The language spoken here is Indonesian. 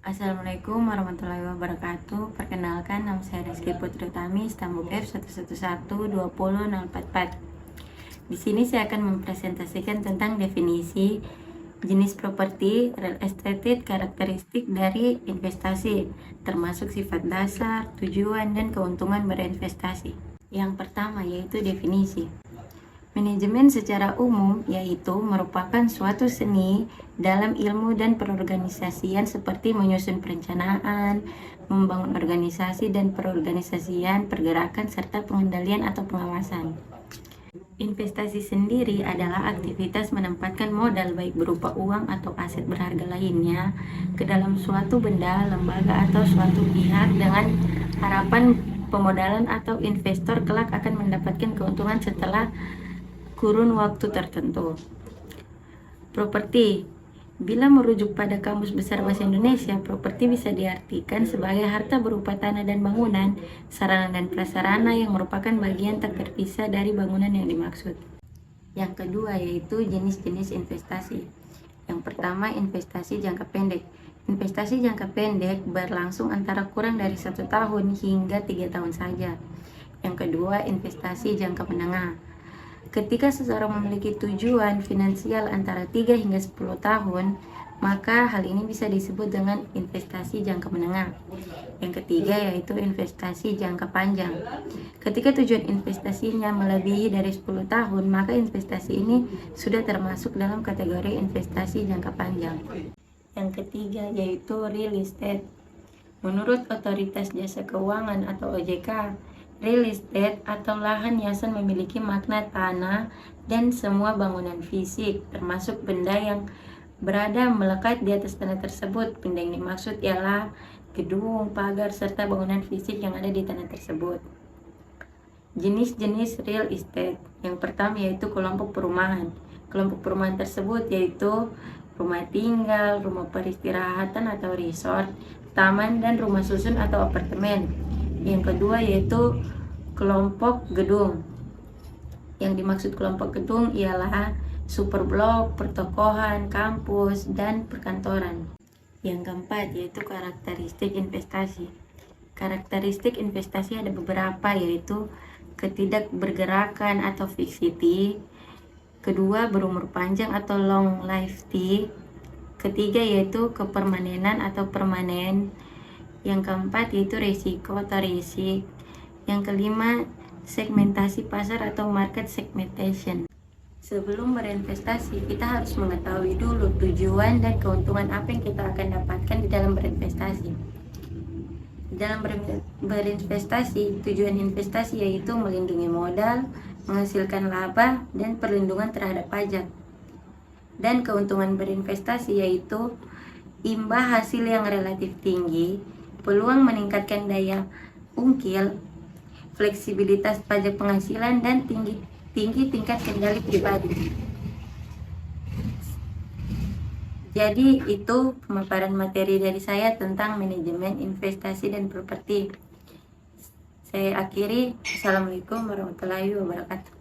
Assalamualaikum warahmatullahi wabarakatuh. Perkenalkan, nama saya Rizky Putri Utami, Stambuk F11120044. Di sini saya akan mempresentasikan tentang definisi jenis properti, real estate, karakteristik dari investasi, termasuk sifat dasar, tujuan, dan keuntungan berinvestasi. Yang pertama yaitu definisi. Manajemen secara umum yaitu merupakan suatu seni dalam ilmu dan perorganisasian seperti menyusun perencanaan, membangun organisasi dan perorganisasian, pergerakan, serta pengendalian atau pengawasan. Investasi sendiri adalah aktivitas menempatkan modal baik berupa uang atau aset berharga lainnya ke dalam suatu benda, lembaga, atau suatu pihak dengan harapan pemodalan atau investor kelak akan mendapatkan keuntungan setelah kurun waktu tertentu. Properti. Bila merujuk pada Kamus Besar Bahasa Indonesia, properti bisa diartikan sebagai harta berupa tanah dan bangunan, sarana dan prasarana yang merupakan bagian tak terpisah dari bangunan yang dimaksud. Yang kedua yaitu jenis-jenis investasi. Yang pertama, investasi jangka pendek. Investasi jangka pendek berlangsung antara kurang dari 1 tahun hingga 3 tahun saja. Yang kedua, investasi jangka menengah. Ketika seseorang memiliki tujuan finansial antara 3 hingga 10 tahun, maka hal ini bisa disebut dengan investasi jangka menengah. Yang ketiga yaitu investasi jangka panjang. Ketika tujuan investasinya melebihi dari 10 tahun, maka investasi ini sudah termasuk dalam kategori investasi jangka panjang. Yang ketiga yaitu real estate. Menurut Otoritas Jasa Keuangan atau OJK, real estate atau lahan hiasan memiliki makna tanah dan semua bangunan fisik, termasuk benda yang berada melekat di atas tanah tersebut. Benda yang dimaksud ialah gedung, pagar, serta bangunan fisik yang ada di tanah tersebut. Jenis-jenis real estate. Yang pertama yaitu kelompok perumahan. Kelompok perumahan tersebut yaitu rumah tinggal, rumah peristirahatan atau resort, taman, dan rumah susun atau apartemen. Yang kedua yaitu kelompok gedung. Yang dimaksud kelompok gedung ialah superblok, pertokohan, kampus, dan perkantoran. Yang keempat yaitu karakteristik investasi. Karakteristik investasi ada beberapa yaitu ketidakbergerakan atau fixity. Kedua, berumur panjang atau long lifety. Ketiga yaitu kepermanenan atau permanen. Yang keempat yaitu resiko atau risk. Yang kelima, segmentasi pasar atau market segmentation. Sebelum berinvestasi, kita harus mengetahui dulu tujuan dan keuntungan apa yang kita akan dapatkan di dalam berinvestasi. Dalam berinvestasi, tujuan investasi yaitu melindungi modal, menghasilkan laba, dan perlindungan terhadap pajak. Dan keuntungan berinvestasi yaitu imbal hasil yang relatif tinggi, peluang meningkatkan daya ungkil, fleksibilitas pajak penghasilan, dan tinggi tingkat kendali pribadi. Jadi itu pemaparan materi dari saya tentang manajemen investasi dan properti. Saya akhiri. Assalamualaikum warahmatullahi wabarakatuh.